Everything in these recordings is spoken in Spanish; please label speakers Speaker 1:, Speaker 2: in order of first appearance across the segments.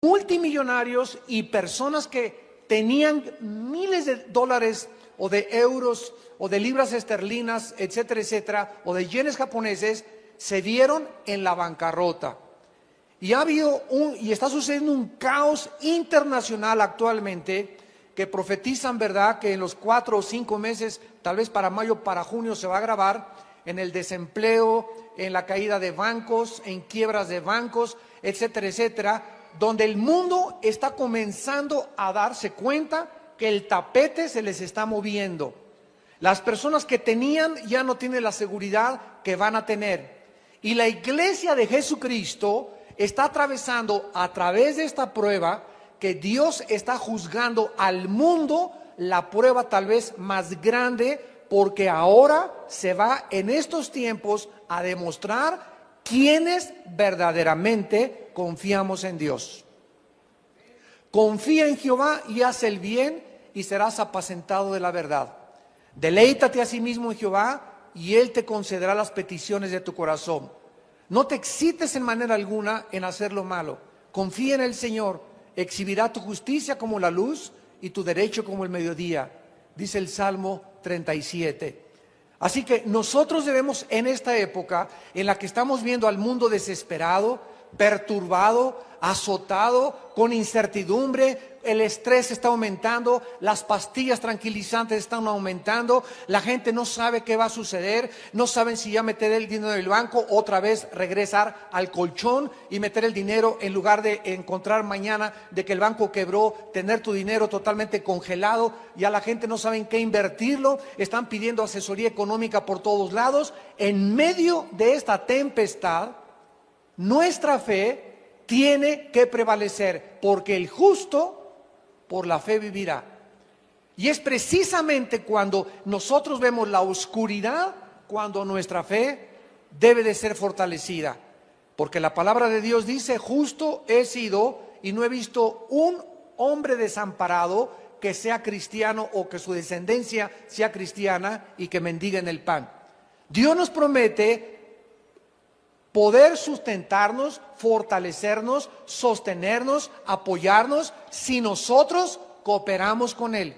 Speaker 1: multimillonarios y personas que tenían miles de dólares o de euros o de libras esterlinas, etcétera, etcétera, o de yenes japoneses, se vieron en la bancarrota. Y y está sucediendo un caos internacional actualmente, que profetizan, ¿verdad?, que en los 4 o 5 meses, tal vez para mayo, para junio, se va a agravar en el desempleo, en la caída de bancos, en quiebras de bancos, etcétera, etcétera, donde el mundo está comenzando a darse cuenta que el tapete se les está moviendo. Las personas que tenían ya no tienen la seguridad que van a tener. Y la iglesia de Jesucristo está atravesando a través de esta prueba que Dios está juzgando al mundo, la prueba tal vez más grande, porque ahora se va en estos tiempos a demostrar quiénes verdaderamente confiamos en Dios. Confía en Jehová y haz el bien y serás apacentado de la verdad. Deleítate a sí mismo en Jehová y Él te concederá las peticiones de tu corazón. No te excites en manera alguna en hacer lo malo. Confía en el Señor. Exhibirá tu justicia como la luz y tu derecho como el mediodía, dice el Salmo 37. Así que nosotros debemos, en esta época en la que estamos viendo al mundo desesperado, perturbado, azotado, con incertidumbre, el estrés está aumentando, las pastillas tranquilizantes están aumentando, la gente no sabe qué va a suceder, no saben si ya meter el dinero en el banco, otra vez regresar al colchón y meter el dinero en lugar de encontrar mañana de que el banco quebró, tener tu dinero totalmente congelado, ya la gente no sabe en qué invertirlo, están pidiendo asesoría económica por todos lados. En medio de esta tempestad, nuestra fe tiene que prevalecer, porque el justo por la fe vivirá. Y es precisamente cuando nosotros vemos la oscuridad, cuando nuestra fe debe de ser fortalecida. Porque la palabra de Dios dice: justo he sido y no he visto un hombre desamparado que sea cristiano o que su descendencia sea cristiana y que mendigue en el pan. Dios nos promete poder sustentarnos, fortalecernos, sostenernos, apoyarnos, si nosotros cooperamos con Él.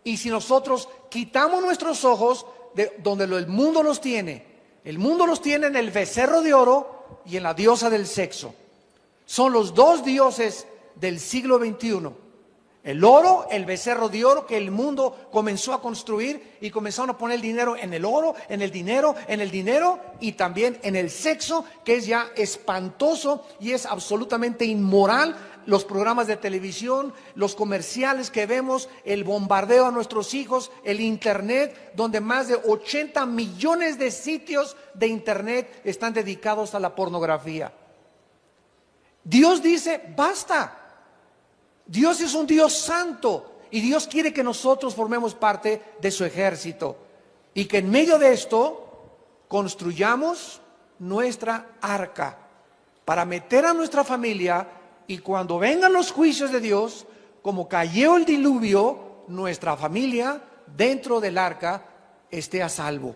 Speaker 1: Y si nosotros quitamos nuestros ojos de donde el mundo los tiene. El mundo los tiene en el becerro de oro y en la diosa del sexo. Son los dos dioses del siglo XXI. El oro, el becerro de oro que el mundo comenzó a construir, y comenzaron a poner el dinero en el oro, en el dinero y también en el sexo, que es ya espantoso y es absolutamente inmoral. Los programas de televisión, los comerciales que vemos, el bombardeo a nuestros hijos, el internet, donde más de 80 millones de sitios de internet están dedicados a la pornografía. Dios dice: basta. Dios es un Dios santo y Dios quiere que nosotros formemos parte de su ejército, y que en medio de esto construyamos nuestra arca para meter a nuestra familia, y cuando vengan los juicios de Dios, como cayó el diluvio, nuestra familia dentro del arca esté a salvo.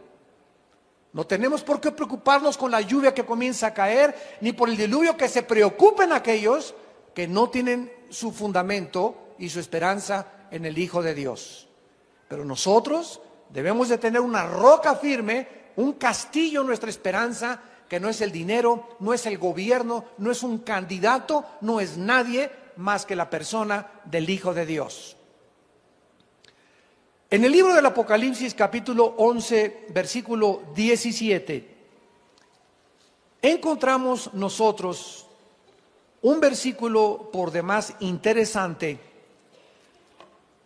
Speaker 1: No tenemos por qué preocuparnos con la lluvia que comienza a caer, ni por el diluvio. Que se preocupen aquellos que no tienen su fundamento y su esperanza en el Hijo de Dios. Pero nosotros debemos de tener una roca firme, un castillo en nuestra esperanza, que no es el dinero, no es el gobierno, no es un candidato, no es nadie más que la persona del Hijo de Dios. En el libro del Apocalipsis, capítulo 11, versículo 17, encontramos nosotros un versículo por demás interesante,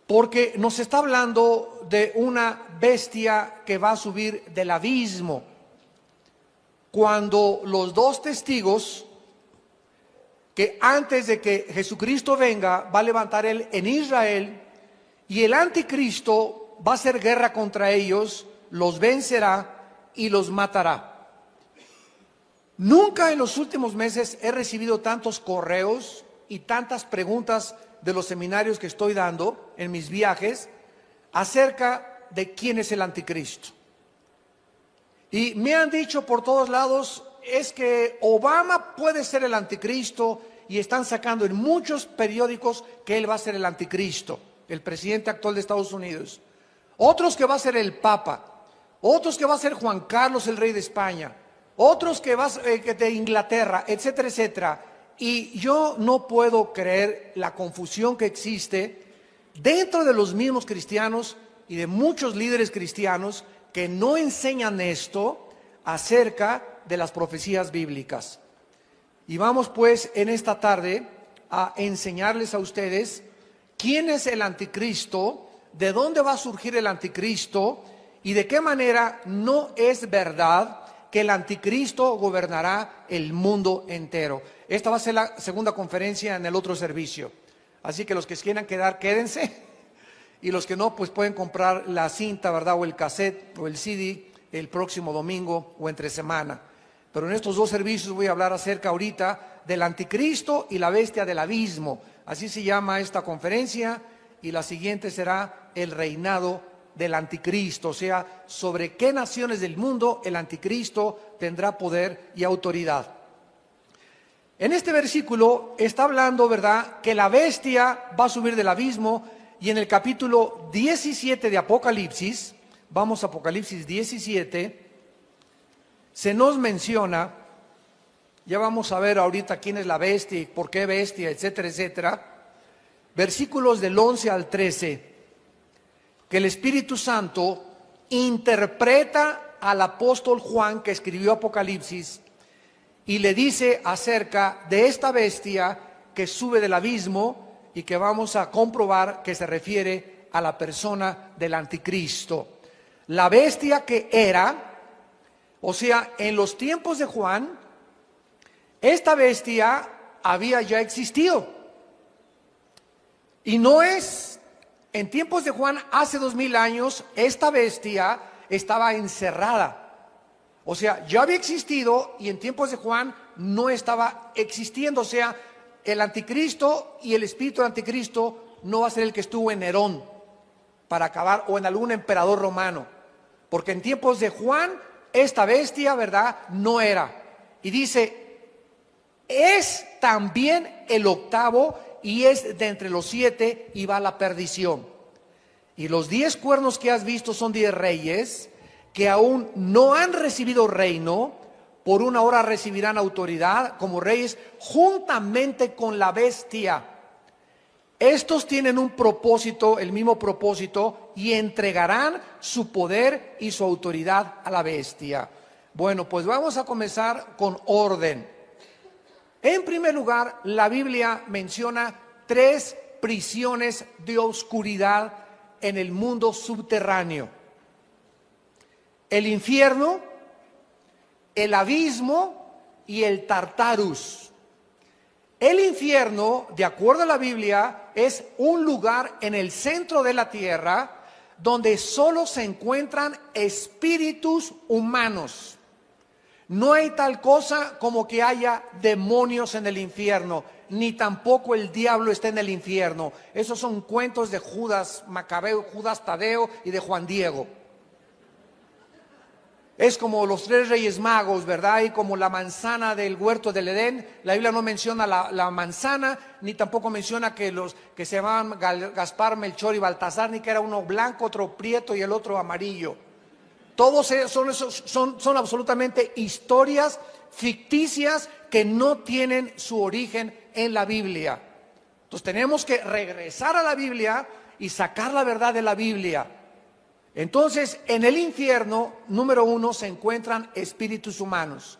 Speaker 1: porque nos está hablando de una bestia que va a subir del abismo. Cuando los dos testigos, que antes de que Jesucristo venga, va a levantar Él en Israel, y el anticristo va a hacer guerra contra ellos, los vencerá y los matará. Nunca en los últimos meses he recibido tantos correos y tantas preguntas de los seminarios que estoy dando en mis viajes acerca de quién es el anticristo. Y me han dicho por todos lados: es que Obama puede ser el anticristo, y están sacando en muchos periódicos que él va a ser el anticristo, el presidente actual de Estados Unidos. Otros que va a ser el Papa, otros que va a ser Juan Carlos, el rey de España, otros que va a ser de Inglaterra, etcétera, etcétera. Y yo no puedo creer la confusión que existe dentro de los mismos cristianos y de muchos líderes cristianos que no enseñan esto acerca de las profecías bíblicas. Y vamos pues en esta tarde a enseñarles a ustedes quién es el anticristo, de dónde va a surgir el anticristo y de qué manera no es verdad que el anticristo gobernará el mundo entero. Esta va a ser la segunda conferencia en el otro servicio. Así que los que quieran quedar, quédense. Y los que no, pues pueden comprar la cinta, ¿verdad? O el cassette o el CD el próximo domingo o entre semana. Pero en estos dos servicios voy a hablar acerca ahorita del anticristo y la bestia del abismo. Así se llama esta conferencia, y la siguiente será el reinado del anticristo, o sea, sobre qué naciones del mundo el anticristo tendrá poder y autoridad. En este versículo está hablando, ¿verdad?, que la bestia va a subir del abismo, y en el capítulo 17 de Apocalipsis, vamos a Apocalipsis 17, se nos menciona, ya vamos a ver ahorita quién es la bestia y por qué bestia, etcétera, etcétera, versículos del 11 al 13, que el Espíritu Santo interpreta al apóstol Juan, que escribió Apocalipsis, y le dice acerca de esta bestia que sube del abismo, y que vamos a comprobar que se refiere a la persona del anticristo. La bestia que era, o sea, en los tiempos de Juan, esta bestia había ya existido. Y no es, en tiempos de Juan, hace 2000 años, esta bestia estaba encerrada. O sea, ya había existido y en tiempos de Juan no estaba existiendo. O sea, el anticristo y el espíritu del anticristo no va a ser el que estuvo en Nerón para acabar, o en algún emperador romano. Porque en tiempos de Juan, esta bestia, ¿verdad?, no era. Y dice, es también el octavo y es de entre los 7 y va a la perdición. Y los 10 cuernos que has visto son 10 reyes que aún no han recibido reino. Por una hora recibirán autoridad como reyes juntamente con la bestia. Estos tienen un propósito, el mismo propósito, y entregarán su poder y su autoridad a la bestia. Bueno, pues vamos a comenzar con orden. En primer lugar, la Biblia menciona 3 prisiones de oscuridad en el mundo subterráneo: el infierno, el abismo y el Tartarus. El infierno, de acuerdo a la Biblia, es un lugar en el centro de la tierra donde solo se encuentran espíritus humanos. No hay tal cosa como que haya demonios en el infierno, ni tampoco el diablo está en el infierno. Esos son cuentos de Judas Macabeo, Judas Tadeo y de Juan Diego. Es como los 3 reyes magos, ¿verdad? Y como la manzana del huerto del Edén. La Biblia no menciona la manzana, ni tampoco menciona que los que se llamaban Gaspar, Melchor y Baltasar, ni que era uno blanco, otro prieto y el otro amarillo. Todos son absolutamente historias ficticias que no tienen su origen en la Biblia. Entonces tenemos que regresar a la Biblia y sacar la verdad de la Biblia. Entonces, en el infierno, número 1, se encuentran espíritus humanos.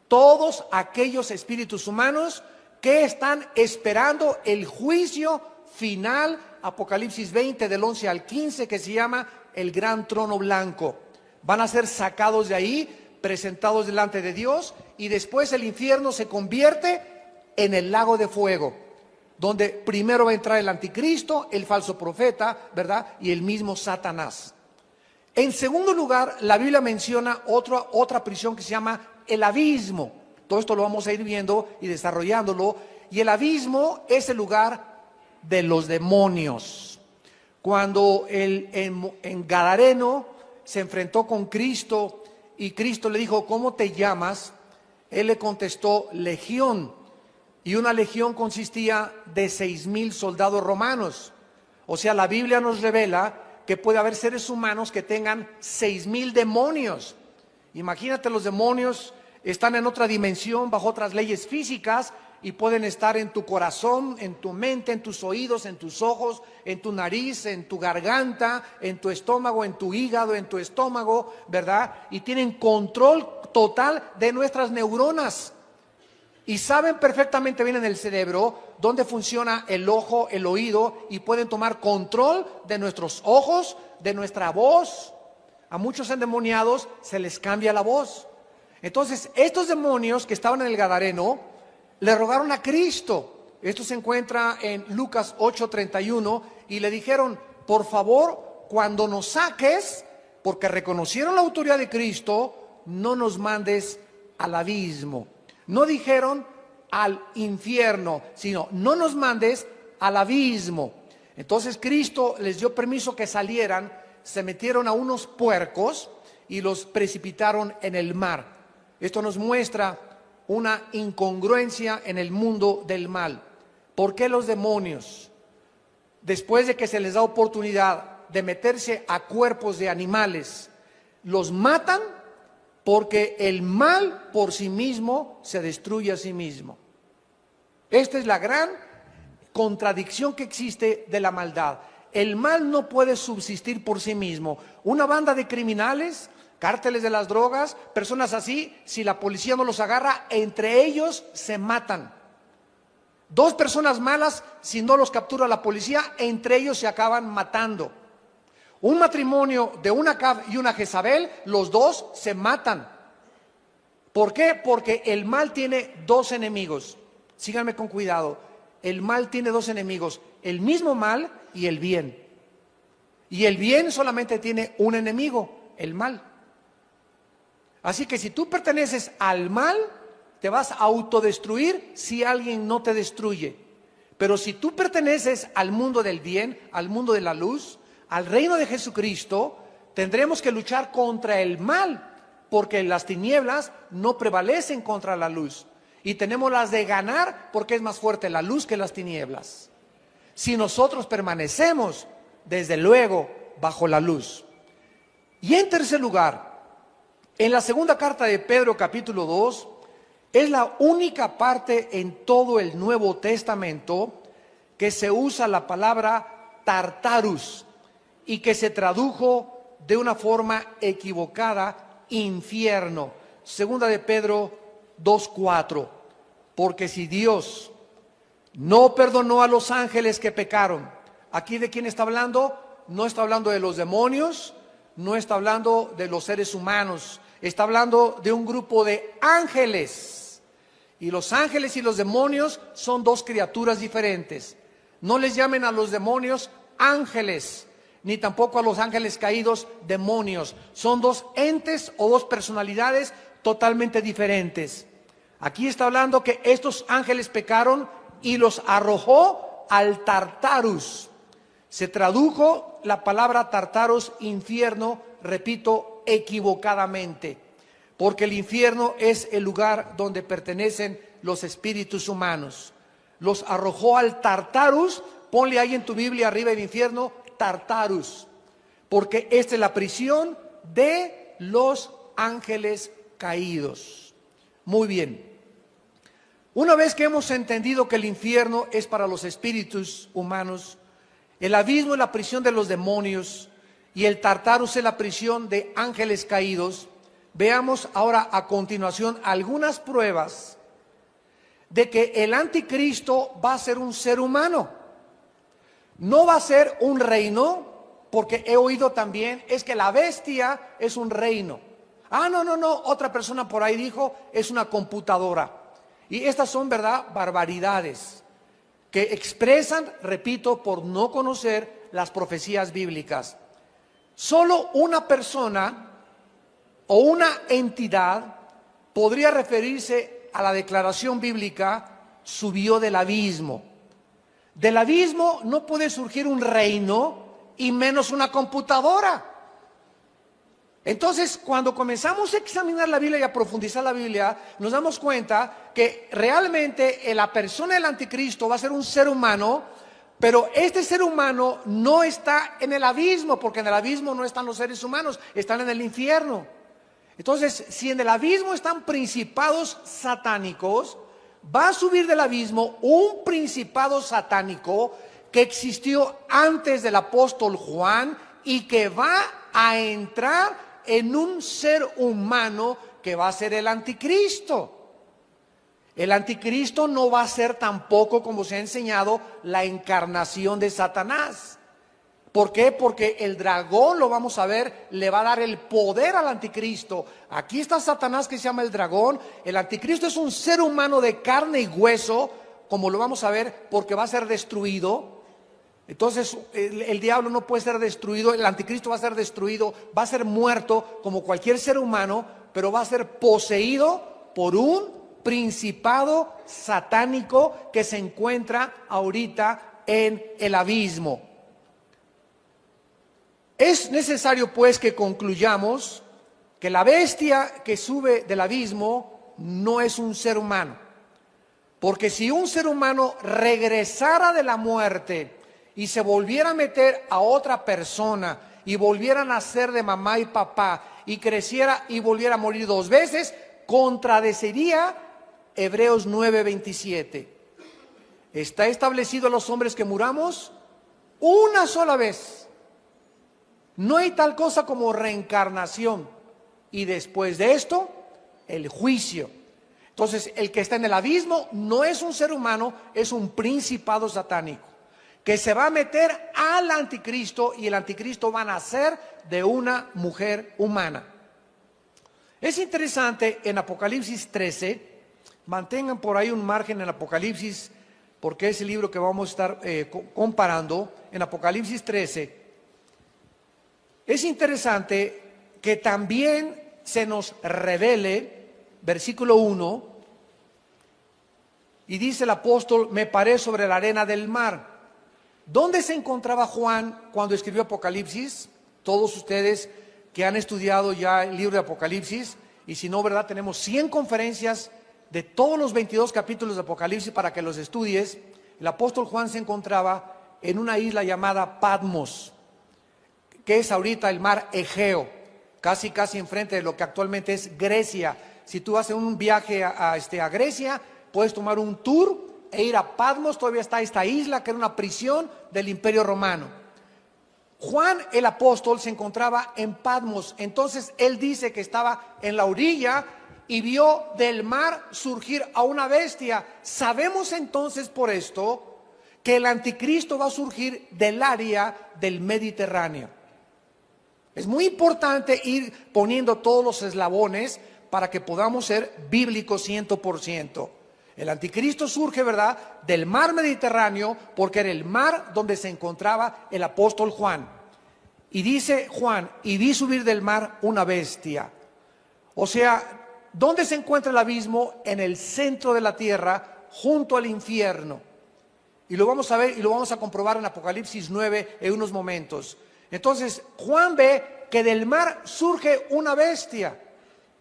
Speaker 1: Todos aquellos espíritus humanos que están esperando el juicio final, Apocalipsis 20 del 11 al 15, que se llama el gran trono blanco. Van a ser sacados de ahí, presentados delante de Dios, y después el infierno se convierte en el lago de fuego, donde primero va a entrar el anticristo, el falso profeta, ¿verdad?, y el mismo Satanás. En segundo lugar, la Biblia menciona otra prisión que se llama el abismo. Todo esto lo vamos a ir viendo y desarrollándolo. Y el abismo es el lugar de los demonios. Cuando en Gadareno se enfrentó con Cristo y Cristo le dijo, ¿cómo te llamas? Él le contestó, Legión. y una legión consistía de 6,000 soldados romanos. O sea, la Biblia nos revela que puede haber seres humanos que tengan 6,000 demonios. Imagínate, los demonios están en otra dimensión, bajo otras leyes físicas, y pueden estar en tu corazón, en tu mente, en tus oídos, en tus ojos, en tu nariz, en tu garganta, en tu estómago, en tu hígado, en tu estómago, ¿verdad? Y tienen control total de nuestras neuronas. Y saben perfectamente bien en el cerebro dónde funciona el ojo, el oído, y pueden tomar control de nuestros ojos, de nuestra voz. A muchos endemoniados se les cambia la voz. Entonces, estos demonios que estaban en el Gadareno le rogaron a Cristo. Esto se encuentra en Lucas 8:31, y le dijeron: por favor, cuando nos saques, porque reconocieron la autoridad de Cristo, no nos mandes al abismo. No dijeron al infierno, sino no nos mandes al abismo. Entonces Cristo les dio permiso que salieran, se metieron a unos puercos y los precipitaron en el mar. Esto nos muestra una incongruencia en el mundo del mal. ¿Por qué los demonios, después de que se les da oportunidad de meterse a cuerpos de animales, los matan? Porque el mal por sí mismo se destruye a sí mismo. Esta es la gran contradicción que existe de la maldad. El mal no puede subsistir por sí mismo. Una banda de criminales, cárteles de las drogas, personas así, si la policía no los agarra, entre ellos se matan. Dos personas malas, si no los captura la policía, entre ellos se acaban matando. Un matrimonio de una Acab y una Jezabel, los dos se matan. ¿Por qué? Porque el mal tiene dos enemigos. Síganme con cuidado. El mal tiene dos enemigos: el mismo mal y el bien. Y el bien solamente tiene un enemigo: el mal. Así que si tú perteneces al mal, te vas a autodestruir si alguien no te destruye. Pero si tú perteneces al mundo del bien, al mundo de la luz, al reino de Jesucristo, tendremos que luchar contra el mal, porque las tinieblas no prevalecen contra la luz. Y tenemos las de ganar, porque es más fuerte la luz que las tinieblas. Si nosotros permanecemos, desde luego, bajo la luz. Y en tercer lugar, en la segunda carta de Pedro, capítulo 2, es la única parte en todo el Nuevo Testamento que se usa la palabra Tartarus, y que se tradujo de una forma equivocada: infierno. Segunda de Pedro 2:4. Porque si Dios no perdonó a los ángeles que pecaron, ¿aquí de quién está hablando? No está hablando de los demonios, no está hablando de los seres humanos, está hablando de un grupo de ángeles. Y los ángeles y los demonios son dos criaturas diferentes. No les llamen a los demonios ángeles, ni tampoco a los ángeles caídos demonios. Son dos entes o dos personalidades totalmente diferentes. Aquí está hablando que estos ángeles pecaron y los arrojó al Tartarus. Se tradujo la palabra Tartarus, infierno, repito, equivocadamente, porque el infierno es el lugar donde pertenecen los espíritus humanos. Los arrojó al Tartarus. Ponle ahí en tu Biblia arriba el infierno, Tartarus, porque esta es la prisión de los ángeles caídos. Muy bien. Una vez que hemos entendido que el infierno es para los espíritus humanos, el abismo es la prisión de los demonios y el Tartarus es la prisión de ángeles caídos, veamos ahora a continuación algunas pruebas de que el anticristo va a ser un ser humano. No va a ser un reino, porque he oído también, es que la bestia es un reino. No, otra persona por ahí dijo, es una computadora. Y estas son, ¿verdad?, barbaridades que expresan, repito, por no conocer las profecías bíblicas. Solo una persona o una entidad podría referirse a la declaración bíblica: subió del abismo. Del abismo no puede surgir un reino y menos una computadora. Entonces, cuando comenzamos a examinar la Biblia y a profundizar la Biblia, nos damos cuenta que realmente la persona del anticristo va a ser un ser humano, pero este ser humano no está en el abismo, porque en el abismo no están los seres humanos, están en el infierno. Entonces, si en el abismo están principados satánicos, va a subir del abismo un principado satánico que existió antes del apóstol Juan y que va a entrar en un ser humano que va a ser el anticristo. El anticristo no va a ser tampoco, como se ha enseñado, la encarnación de Satanás. ¿Por qué? Porque el dragón, lo vamos a ver, le va a dar el poder al anticristo. Aquí está Satanás, que se llama el dragón. El anticristo es un ser humano de carne y hueso, como lo vamos a ver, porque va a ser destruido. Entonces el diablo no puede ser destruido, el anticristo va a ser destruido, va a ser muerto como cualquier ser humano, pero va a ser poseído por un principado satánico que se encuentra ahorita en el abismo. Es necesario pues que concluyamos que la bestia que sube del abismo no es un ser humano, porque si un ser humano regresara de la muerte y se volviera a meter a otra persona y volviera a nacer de mamá y papá y creciera y volviera a morir 2 veces, contradeciría Hebreos 9:27. Está establecido a los hombres que muramos una sola vez. No hay tal cosa como reencarnación. Y después de esto, el juicio. Entonces, el que está en el abismo no es un ser humano, es un principado satánico que se va a meter al anticristo, y el anticristo va a nacer de una mujer humana. Es interesante en Apocalipsis 13, mantengan por ahí un margen en Apocalipsis, porque es el libro que vamos a estar comparando en Apocalipsis 13. Es interesante que también se nos revele, versículo 1, y dice el apóstol: me paré sobre la arena del mar. ¿Dónde se encontraba Juan cuando escribió Apocalipsis? Todos ustedes que han estudiado ya el libro de Apocalipsis, y si no, ¿verdad? Tenemos 100 conferencias de todos los 22 capítulos de Apocalipsis para que los estudies. El apóstol Juan se encontraba en una isla llamada Patmos, que es ahorita el mar Egeo, casi enfrente de lo que actualmente es Grecia. Si tú haces un viaje a Grecia, puedes tomar un tour e ir a Patmos. Todavía está esta isla que era una prisión del Imperio Romano. Juan el apóstol se encontraba en Patmos, entonces él dice que estaba en la orilla y vio del mar surgir a una bestia. Sabemos entonces por esto que el anticristo va a surgir del área del Mediterráneo. Es muy importante ir poniendo todos los eslabones para que podamos ser bíblicos 100%. El anticristo surge, ¿verdad?, del mar Mediterráneo, porque era el mar donde se encontraba el apóstol Juan. Y dice Juan: y vi subir del mar una bestia. O sea, ¿dónde se encuentra el abismo? En el centro de la tierra, junto al infierno. Y lo vamos a ver y lo vamos a comprobar en Apocalipsis 9 en unos momentos. Entonces, Juan ve que del mar surge una bestia.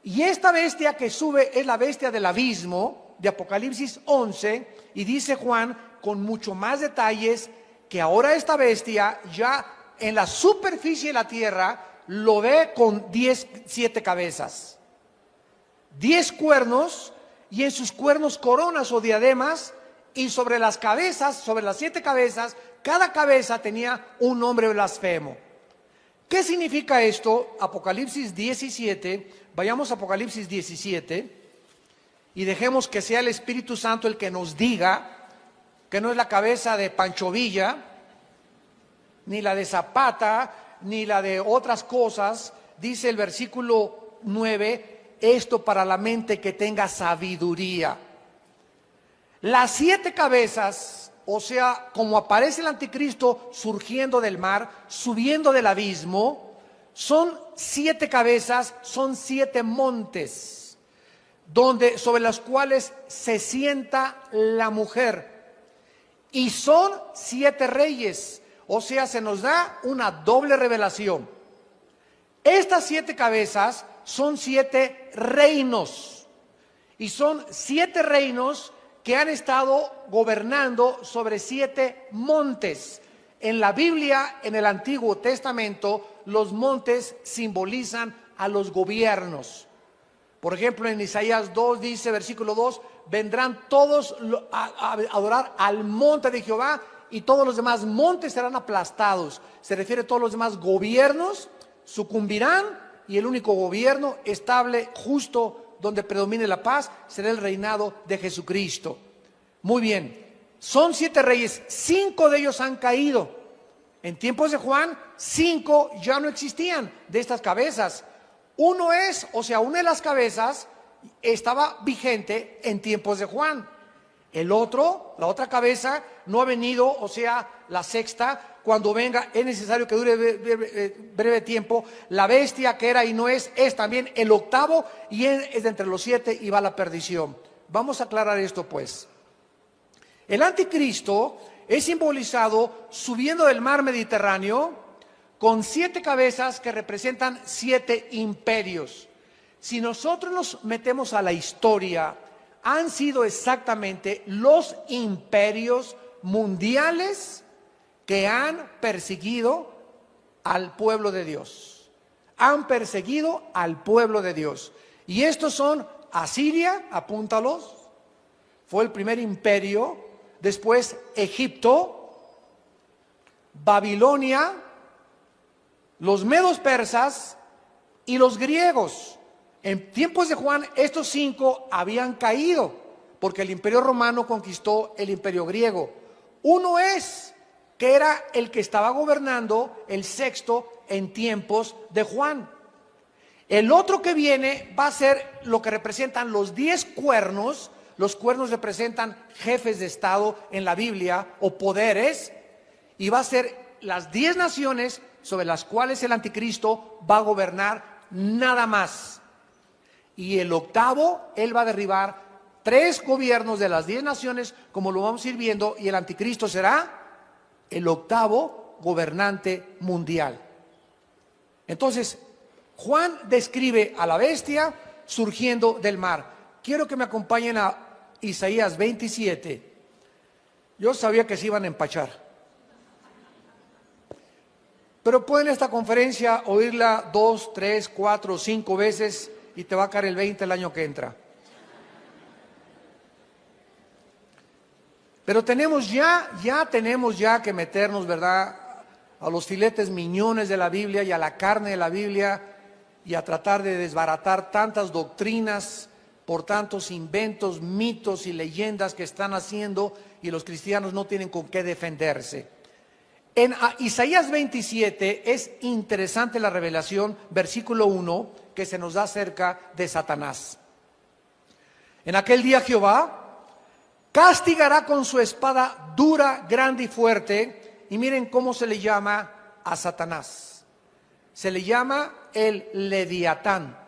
Speaker 1: Y esta bestia que sube es la bestia del abismo de Apocalipsis 11, y dice Juan con mucho más detalles que ahora esta bestia ya en la superficie de la tierra lo ve con 7 cabezas, 10 cuernos, y en sus cuernos coronas o diademas, y sobre las cabezas, sobre las 7 cabezas, cada cabeza tenía un nombre blasfemo. ¿Qué significa esto? Apocalipsis 17, vayamos a Apocalipsis 17 y dejemos que sea el Espíritu Santo el que nos diga, que no es la cabeza de Pancho Villa, ni la de Zapata, ni la de otras cosas. Dice el versículo 9, esto para la mente que tenga sabiduría. Las 7 cabezas, o sea, como aparece el anticristo surgiendo del mar, subiendo del abismo, son 7 cabezas, son 7 montes, sobre los cuales se sienta la mujer, y son 7 reyes. O sea, se nos da una doble revelación. Estas 7 cabezas son 7 reinos. Y son 7 reinos que han estado gobernando sobre 7 montes. En la Biblia, en el Antiguo Testamento, los montes simbolizan a los gobiernos. Por ejemplo, en Isaías 2 dice, versículo 2, vendrán todos a adorar al monte de Jehová y todos los demás montes serán aplastados. Se refiere a todos los demás gobiernos, sucumbirán y el único gobierno estable, justo, donde predomine la paz, será el reinado de Jesucristo. Muy bien, son 7 reyes, 5 de ellos han caído. En tiempos de Juan, 5 ya no existían de estas cabezas. Una de las cabezas estaba vigente en tiempos de Juan. La otra cabeza no ha venido, o sea, la sexta, cuando venga es necesario que dure breve tiempo. La bestia que era y no es también el octavo y es de entre los 7 y va a la perdición. Vamos a aclarar esto pues. El anticristo es simbolizado subiendo del mar Mediterráneo con 7 cabezas que representan 7 imperios. Si nosotros nos metemos a la historia, han sido exactamente los imperios mundiales que han perseguido al pueblo de Dios. Han perseguido al pueblo de Dios. Y estos son Asiria, apúntalos, fue el primer imperio. Después Egipto, Babilonia, los medos persas y los griegos. En tiempos de Juan, estos 5 habían caído porque el imperio romano conquistó el imperio griego. Uno que era el que estaba gobernando, el sexto, en tiempos de Juan. El otro que viene va a ser lo que representan los 10 cuernos. Los cuernos representan jefes de Estado en la Biblia o poderes, y va a ser las 10 naciones sobre las cuales el anticristo va a gobernar nada más. Y el octavo, él va a derribar 3 gobiernos de las 10 naciones, como lo vamos a ir viendo, y el anticristo será el octavo gobernante mundial. Entonces, Juan describe a la bestia surgiendo del mar. Quiero que me acompañen a Isaías 27. Yo sabía que se iban a empachar. Pero pueden esta conferencia oírla 2, 3, 4, 5 veces y te va a caer el 20 el año que entra. Pero tenemos ya que meternos, ¿verdad?, a los filetes miñones de la Biblia y a la carne de la Biblia y a tratar de desbaratar tantas doctrinas por tantos inventos, mitos y leyendas que están haciendo y los cristianos no tienen con qué defenderse. En Isaías 27 es interesante la revelación, versículo 1, que se nos da acerca de Satanás. En aquel día Jehová castigará con su espada dura, grande y fuerte, y miren cómo se le llama a Satanás. Se le llama el Leviatán.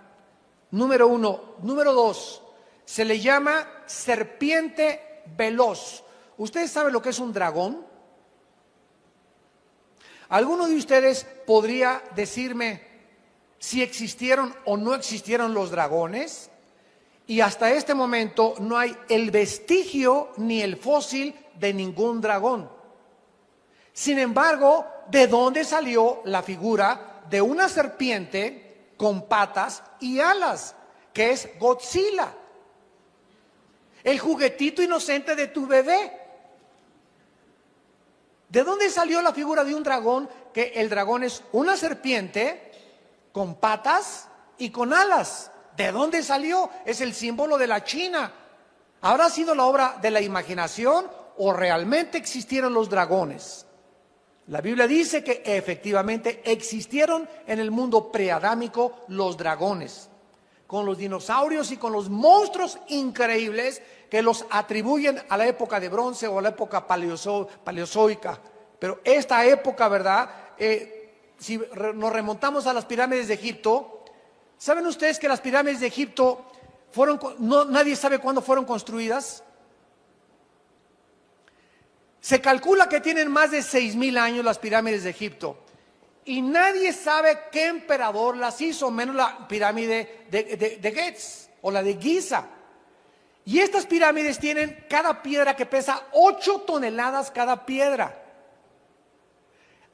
Speaker 1: Número 1. Número 2, se le llama serpiente veloz. ¿Ustedes saben lo que es un dragón? ¿Alguno de ustedes podría decirme si existieron o no existieron los dragones? Y hasta este momento no hay el vestigio ni el fósil de ningún dragón. Sin embargo, ¿de dónde salió la figura de una serpiente con patas y alas, que es Godzilla, el juguetito inocente de tu bebé? ¿De dónde salió la figura de un dragón? Que el dragón es una serpiente con patas y con alas. ¿De dónde salió? Es el símbolo de la China. ¿Habrá sido la obra de la imaginación o realmente existieron los dragones? La Biblia dice que efectivamente existieron en el mundo preadámico los dragones, con los dinosaurios y con los monstruos increíbles que los atribuyen a la época de bronce o a la época paleozoica. Pero esta época, ¿verdad? Si nos remontamos a las pirámides de Egipto, ¿saben ustedes que las pirámides de Egipto nadie sabe cuándo fueron construidas? Se calcula que tienen más de 6,000 años las pirámides de Egipto. y nadie sabe qué emperador las hizo, menos la pirámide de Gizeh o la de Giza. Y estas pirámides tienen cada piedra que pesa 8 toneladas cada piedra.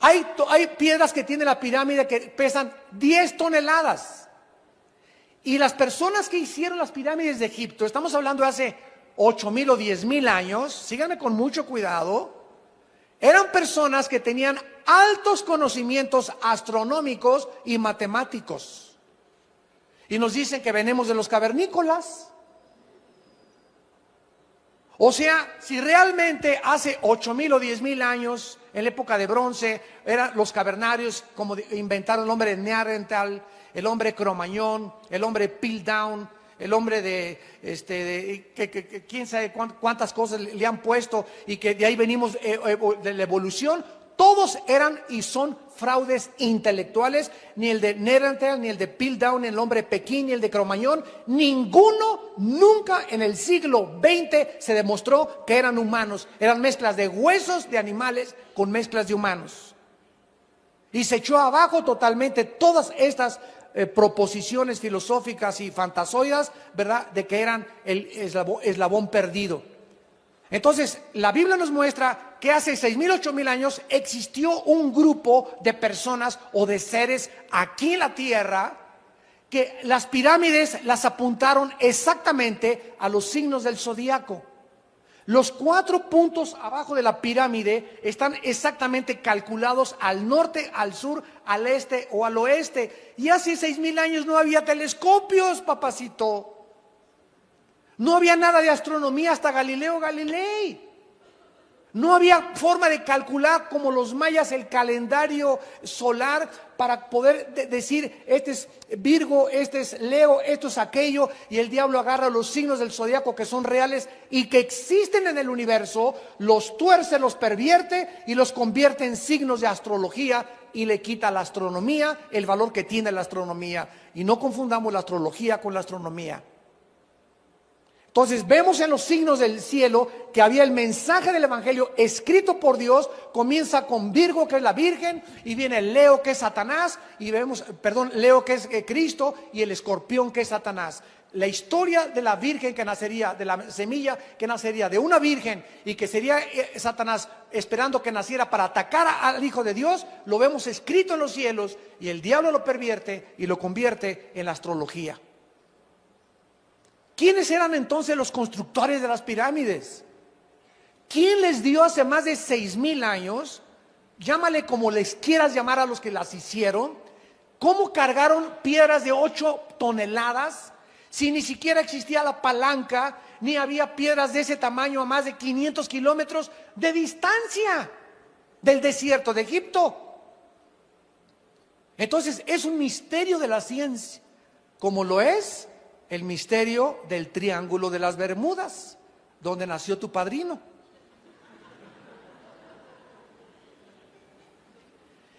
Speaker 1: Hay piedras que tienen la pirámide que pesan 10 toneladas. Y las personas que hicieron las pirámides de Egipto, estamos hablando de hace 8,000 o 10,000 años, síganme con mucho cuidado, eran personas que tenían altos conocimientos astronómicos y matemáticos. Y nos dicen que venimos de los cavernícolas. O sea, si realmente hace 8,000 o 10,000 años, en la época de bronce, eran los cavernarios, como inventaron el hombre de Neandertal, el hombre Cromañón, el hombre Piltdown, el hombre de quién sabe cuántas cosas le han puesto, y que de ahí venimos de la evolución. Todos eran y son fraudes intelectuales. Ni el de Neandertal, ni el de Piltdown, ni el hombre Pekín, ni el de Cromañón, ninguno nunca en el siglo XX se demostró que eran humanos. Eran mezclas de huesos de animales con mezclas de humanos. Y se echó abajo totalmente todas estas proposiciones filosóficas y fantasoidas, ¿verdad?, de que eran el eslabón perdido. Entonces, la Biblia nos muestra que hace 6,000, 8,000 años existió un grupo de personas o de seres aquí en la tierra que las pirámides las apuntaron exactamente a los signos del zodiaco. Los 4 puntos abajo de la pirámide están exactamente calculados al norte, al sur, al este o al oeste. Y hace 6,000 años no había telescopios, papacito. No había nada de astronomía hasta Galileo Galilei. No había forma de calcular como los mayas el calendario solar para poder decir, este es Virgo, este es Leo, esto es aquello, y el diablo agarra los signos del zodiaco que son reales y que existen en el universo, los tuerce, los pervierte y los convierte en signos de astrología y le quita a la astronomía el valor que tiene la astronomía. Y no confundamos la astrología con la astronomía. Entonces vemos en los signos del cielo que había el mensaje del evangelio escrito por Dios. Comienza con Virgo, que es la Virgen, y viene Leo, que es Satanás, y vemos, Leo, que es Cristo, y el escorpión, que es Satanás. La historia de la Virgen que nacería, de la semilla que nacería de una Virgen y que sería Satanás esperando que naciera para atacar al Hijo de Dios, lo vemos escrito en los cielos, y el diablo lo pervierte y lo convierte en la astrología. ¿Quiénes eran entonces los constructores de las pirámides? ¿Quién les dio hace más de 6,000 años? Llámale como les quieras llamar a los que las hicieron. ¿Cómo cargaron piedras de 8 toneladas si ni siquiera existía la palanca, ni había piedras de ese tamaño a más de 500 kilómetros de distancia del desierto de Egipto? Entonces es un misterio de la ciencia, como lo es el misterio del Triángulo de las Bermudas, donde nació tu padrino.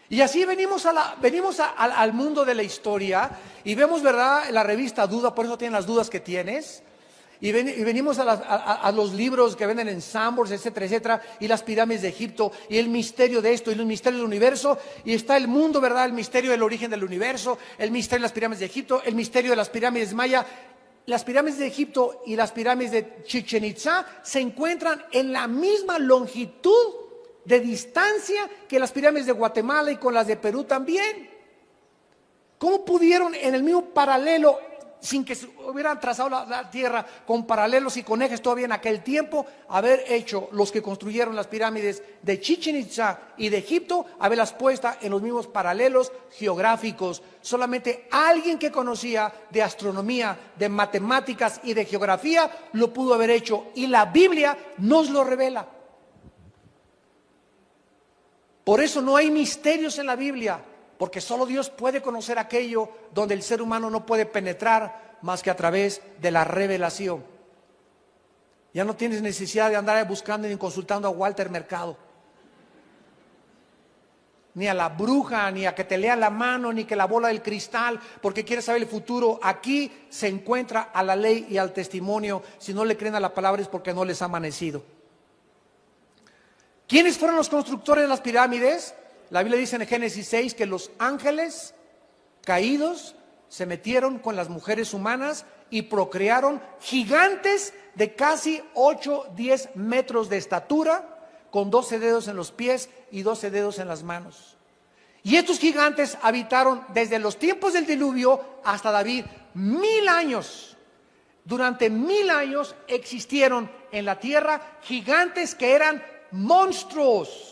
Speaker 1: Y así venimos al mundo de la historia y vemos, ¿verdad?, la revista Duda, por eso tienen las dudas que tienes. Y venimos a los libros que venden en Sanborns, etcétera, etcétera, y las pirámides de Egipto, y el misterio de esto, y el misterio del universo, y está el mundo, ¿verdad?, el misterio del origen del universo, el misterio de las pirámides de Egipto, el misterio de las pirámides maya. Las pirámides de Egipto y las pirámides de Chichén Itzá se encuentran en la misma longitud de distancia que las pirámides de Guatemala y con las de Perú también. ¿Cómo pudieron en el mismo paralelo, sin que se hubieran trazado la tierra con paralelos y con ejes todavía en aquel tiempo, haber hecho los que construyeron las pirámides de Chichén Itzá y de Egipto, haberlas puesta en los mismos paralelos geográficos? Solamente alguien que conocía de astronomía, de matemáticas y de geografía lo pudo haber hecho, y la Biblia nos lo revela. Por eso no hay misterios en la Biblia, porque solo Dios puede conocer aquello donde el ser humano no puede penetrar más que a través de la revelación. Ya no tienes necesidad de andar buscando ni consultando a Walter Mercado, ni a la bruja, ni a que te lea la mano, ni que la bola del cristal, porque quieres saber el futuro. Aquí se encuentra a la ley y al testimonio. Si no le creen a la palabra es porque no les ha amanecido. ¿Quiénes fueron los constructores de las pirámides? La Biblia dice en Génesis 6 que los ángeles caídos se metieron con las mujeres humanas y procrearon gigantes de casi 8-10 metros de estatura, con 12 dedos en los pies y 12 dedos en las manos. Y estos gigantes habitaron desde los tiempos del diluvio hasta David 1000 años. Durante 1000 años existieron en la tierra gigantes que eran monstruos.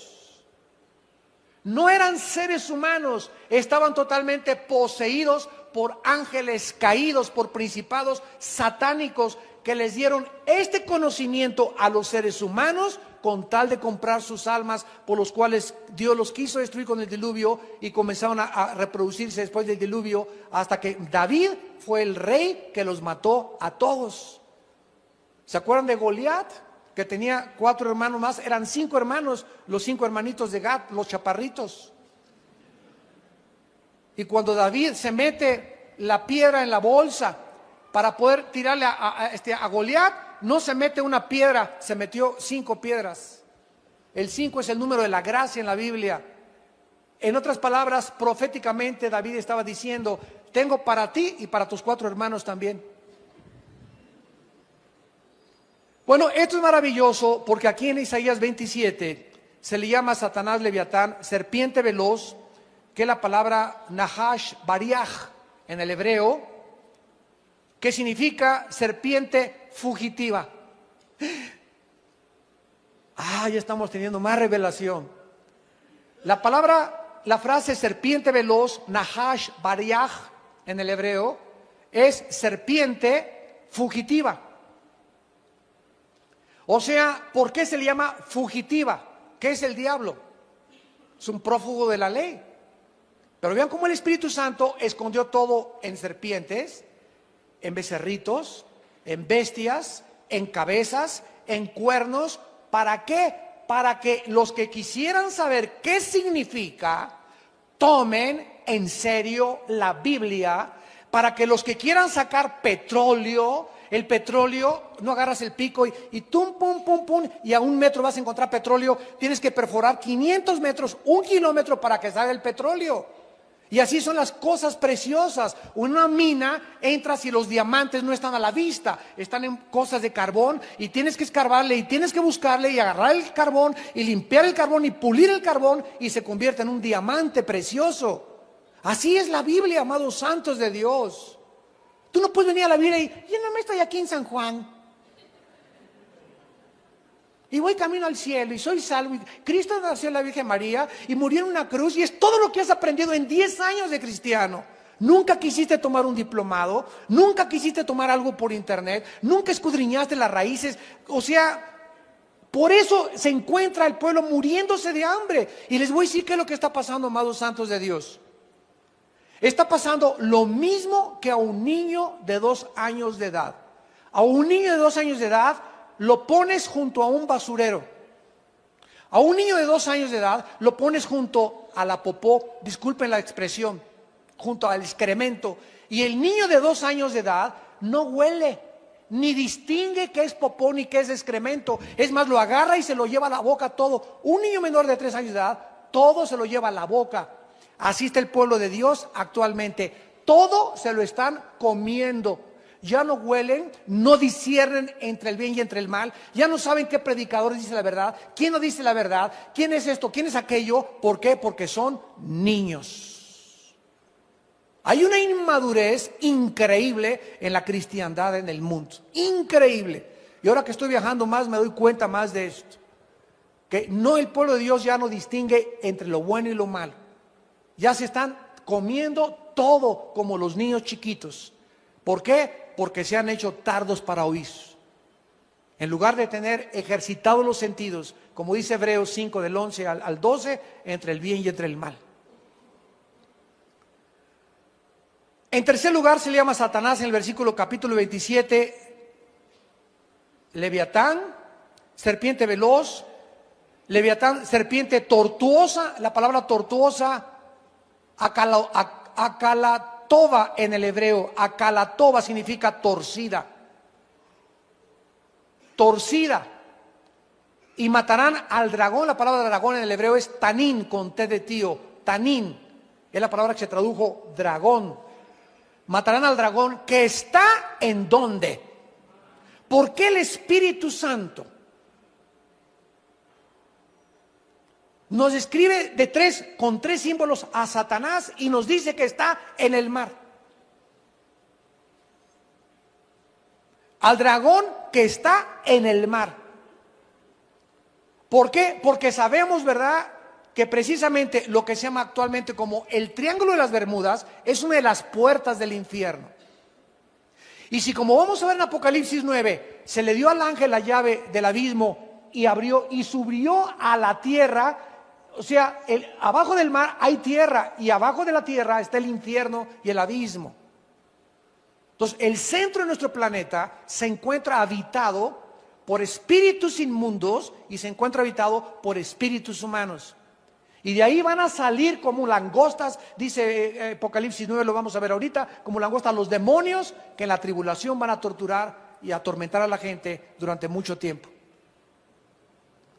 Speaker 1: No eran seres humanos, estaban totalmente poseídos por ángeles caídos, por principados satánicos que les dieron este conocimiento a los seres humanos con tal de comprar sus almas, por los cuales Dios los quiso destruir con el diluvio y comenzaron a reproducirse después del diluvio, hasta que David fue el rey que los mató a todos. ¿Se acuerdan de Goliat? Que tenía 4 hermanos más, eran 5 hermanos, los 5 hermanitos de Gad, los chaparritos. Y cuando David se mete la piedra en la bolsa para poder tirarle a Goliat, no se mete una piedra, se metió 5 piedras. El 5 es el número de la gracia en la Biblia. En otras palabras, proféticamente David estaba diciendo: tengo para ti y para tus 4 hermanos también. Bueno, esto es maravilloso porque aquí en Isaías 27 se le llama a Satanás Leviatán serpiente veloz, que es la palabra Nahash Bariach en el hebreo, que significa serpiente fugitiva. Ya estamos teniendo más revelación. La frase serpiente veloz, Nahash Bariach en el hebreo, es serpiente fugitiva. O sea, ¿por qué se le llama fugitiva? ¿Qué es el diablo? Es un prófugo de la ley. Pero vean cómo el Espíritu Santo escondió todo en serpientes, en becerritos, en bestias, en cabezas, en cuernos. ¿Para qué? Para que los que quisieran saber qué significa, tomen en serio la Biblia. Para que los que quieran sacar petróleo, el petróleo, no agarras el pico y tum, pum, pum, pum, y a 1 metro vas a encontrar petróleo. Tienes que perforar 500 metros, 1 kilómetro para que salga el petróleo. Y así son las cosas preciosas. Una mina, entras y los diamantes no están a la vista, están en cosas de carbón, y tienes que escarbarle y tienes que buscarle y agarrar el carbón y limpiar el carbón y pulir el carbón, y se convierte en un diamante precioso. Así es la Biblia, amados santos de Dios. Tú no puedes venir a la Biblia y yo no me estoy aquí en San Juan y voy camino al cielo y soy salvo. Cristo nació en la Virgen María y murió en una cruz, y es todo lo que has aprendido en 10 años de cristiano. Nunca quisiste tomar un diplomado, nunca quisiste tomar algo por internet, nunca escudriñaste las raíces. O sea, por eso se encuentra el pueblo muriéndose de hambre. Y les voy a decir qué es lo que está pasando, amados santos de Dios. Está pasando lo mismo que a un niño de 2 años de edad. A un niño de 2 años de edad lo pones junto a un basurero. A un niño de 2 años de edad lo pones junto a la popó, disculpen la expresión, junto al excremento. Y el niño de 2 años de edad no huele, ni distingue qué es popó ni qué es excremento. Es más, lo agarra y se lo lleva a la boca todo. Un niño menor de 3 años de edad, todo se lo lleva a la boca. Así está el pueblo de Dios actualmente. Todo se lo están comiendo. Ya no huelen, no disciernen entre el bien y entre el mal. Ya no saben qué predicador dice la verdad, quién no dice la verdad, quién es esto, quién es aquello. ¿Por qué? Porque son niños. Hay una inmadurez increíble en la cristiandad en el mundo. Increíble. Y ahora que estoy viajando más me doy cuenta más de esto. Que no, el pueblo de Dios ya no distingue entre lo bueno y lo malo. Ya se están comiendo todo como los niños chiquitos. ¿Por qué? Porque se han hecho tardos para oír. En lugar de tener ejercitados los sentidos, como dice Hebreos 5 del 11 al 12, entre el bien y entre el mal. En tercer lugar se le llama a Satanás en el versículo capítulo 27, Leviatán, serpiente veloz. Leviatán, serpiente tortuosa. La palabra tortuosa, acalatova en el hebreo. Acalatova significa torcida. Torcida. Y matarán al dragón. La palabra dragón en el hebreo es tanín, con T de tío. Tanín es la palabra que se tradujo dragón. Matarán al dragón que está en ¿dónde? ¿Por qué el Espíritu Santo nos describe con tres símbolos a Satanás y nos dice que está en el mar? Al dragón que está en el mar. ¿Por qué? Porque sabemos, ¿verdad?, que precisamente lo que se llama actualmente como el Triángulo de las Bermudas es una de las puertas del infierno. Y si, como vamos a ver en Apocalipsis 9, se le dio al ángel la llave del abismo y abrió y subió a la tierra, o sea, abajo del mar hay tierra y abajo de la tierra está el infierno y el abismo. Entonces, el centro de nuestro planeta se encuentra habitado por espíritus inmundos y se encuentra habitado por espíritus humanos. Y de ahí van a salir como langostas, dice Apocalipsis 9, lo vamos a ver ahorita, como langostas los demonios que en la tribulación van a torturar y atormentar a la gente durante mucho tiempo.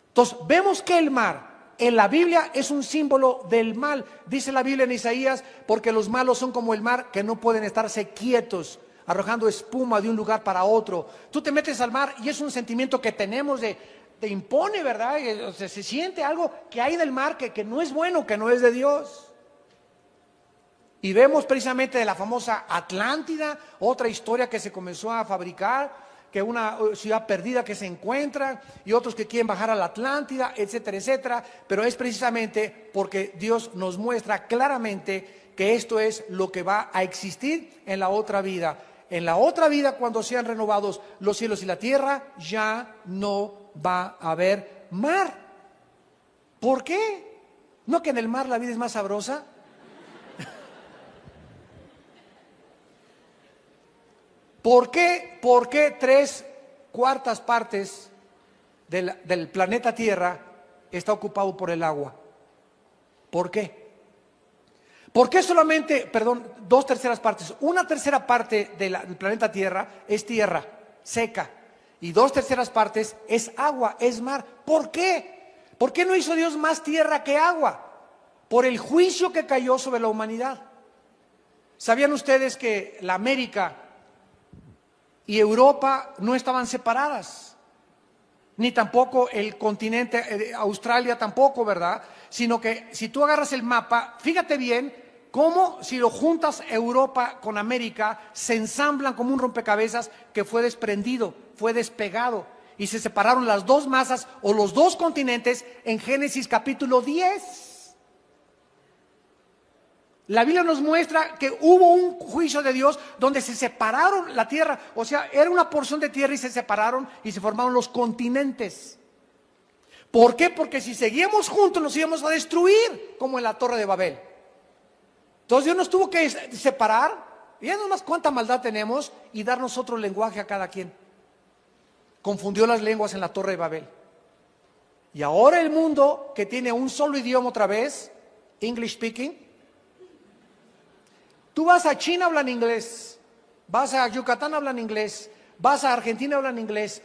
Speaker 1: Entonces, vemos que el mar en la Biblia es un símbolo del mal. Dice la Biblia en Isaías, porque los malos son como el mar que no pueden estarse quietos, arrojando espuma de un lugar para otro. Tú te metes al mar y es un sentimiento que tenemos te impone, ¿verdad? O sea, se siente algo que hay del mar que no es bueno, que no es de Dios. Y vemos precisamente de la famosa Atlántida, otra historia que se comenzó a fabricar, que una ciudad perdida que se encuentra, y otros que quieren bajar a la Atlántida, etcétera, etcétera. Pero es precisamente porque Dios nos muestra claramente que esto es lo que va a existir en la otra vida. En la otra vida, cuando sean renovados los cielos y la tierra, ya no va a haber mar. ¿Por qué? ¿No que en el mar la vida es más sabrosa? ¿Por qué 3/4 partes del planeta Tierra está ocupado por el agua? ¿Por qué? ¿Por qué solamente, 2/3 partes? 1/3 parte del planeta Tierra es tierra seca y 2/3 partes es agua, es mar. ¿Por qué? ¿Por qué no hizo Dios más tierra que agua? Por el juicio que cayó sobre la humanidad. ¿Sabían ustedes que la América y Europa no estaban separadas? Ni tampoco el continente, Australia tampoco, ¿verdad? Sino que si tú agarras el mapa, fíjate bien cómo si lo juntas Europa con América, se ensamblan como un rompecabezas que fue desprendido, fue despegado. Y se separaron las dos masas o los dos continentes en Génesis capítulo 10. La Biblia nos muestra que hubo un juicio de Dios donde se separaron la tierra, o sea, era una porción de tierra y se separaron y se formaron los continentes. ¿Por qué? Porque si seguíamos juntos nos íbamos a destruir, como en la Torre de Babel. Entonces Dios nos tuvo que separar, y ya nomás cuánta maldad tenemos, y darnos otro lenguaje a cada quien. Confundió las lenguas en la Torre de Babel. Y ahora el mundo, que tiene un solo idioma otra vez, English speaking. Tú vas a China, hablan inglés. Vas a Yucatán, hablan inglés. Vas a Argentina, hablan inglés.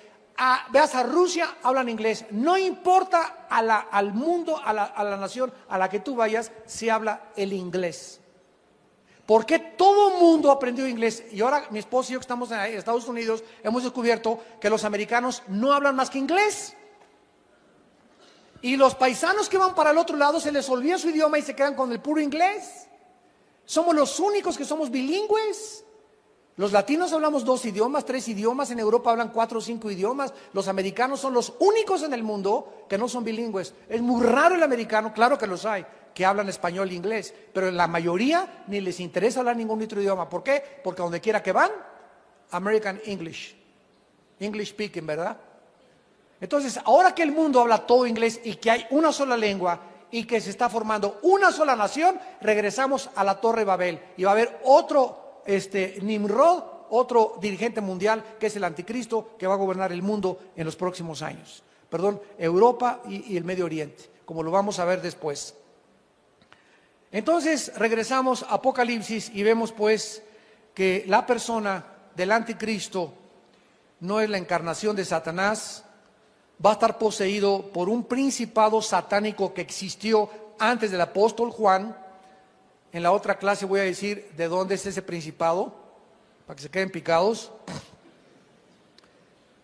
Speaker 1: Vas a Rusia, hablan inglés. No importa al mundo, a la nación a la que tú vayas, se habla el inglés. ¿Por qué todo el mundo aprendió inglés? Y ahora mi esposo y yo que estamos en Estados Unidos hemos descubierto que los americanos no hablan más que inglés. Y los paisanos que van para el otro lado se les olvida su idioma y se quedan con el puro inglés. Somos los únicos que somos bilingües. Los latinos hablamos 2 idiomas, 3 idiomas. En Europa hablan 4 o 5 idiomas. Los americanos son los únicos en el mundo que no son bilingües. Es muy raro el americano, claro que los hay, que hablan español e inglés. Pero la mayoría ni les interesa hablar ningún otro idioma. ¿Por qué? Porque donde quiera que van, American English. English speaking, ¿verdad? Entonces, ahora que el mundo habla todo inglés y que hay una sola lengua y que se está formando una sola nación, regresamos a la Torre de Babel y va a haber otro Nimrod, otro dirigente mundial que es el anticristo que va a gobernar el mundo en los próximos años. Europa y el Medio Oriente, como lo vamos a ver después. Entonces regresamos a Apocalipsis y vemos pues que la persona del anticristo no es la encarnación de Satanás, va a estar poseído por un principado satánico que existió antes del apóstol Juan. En la otra clase voy a decir de dónde es ese principado, para que se queden picados.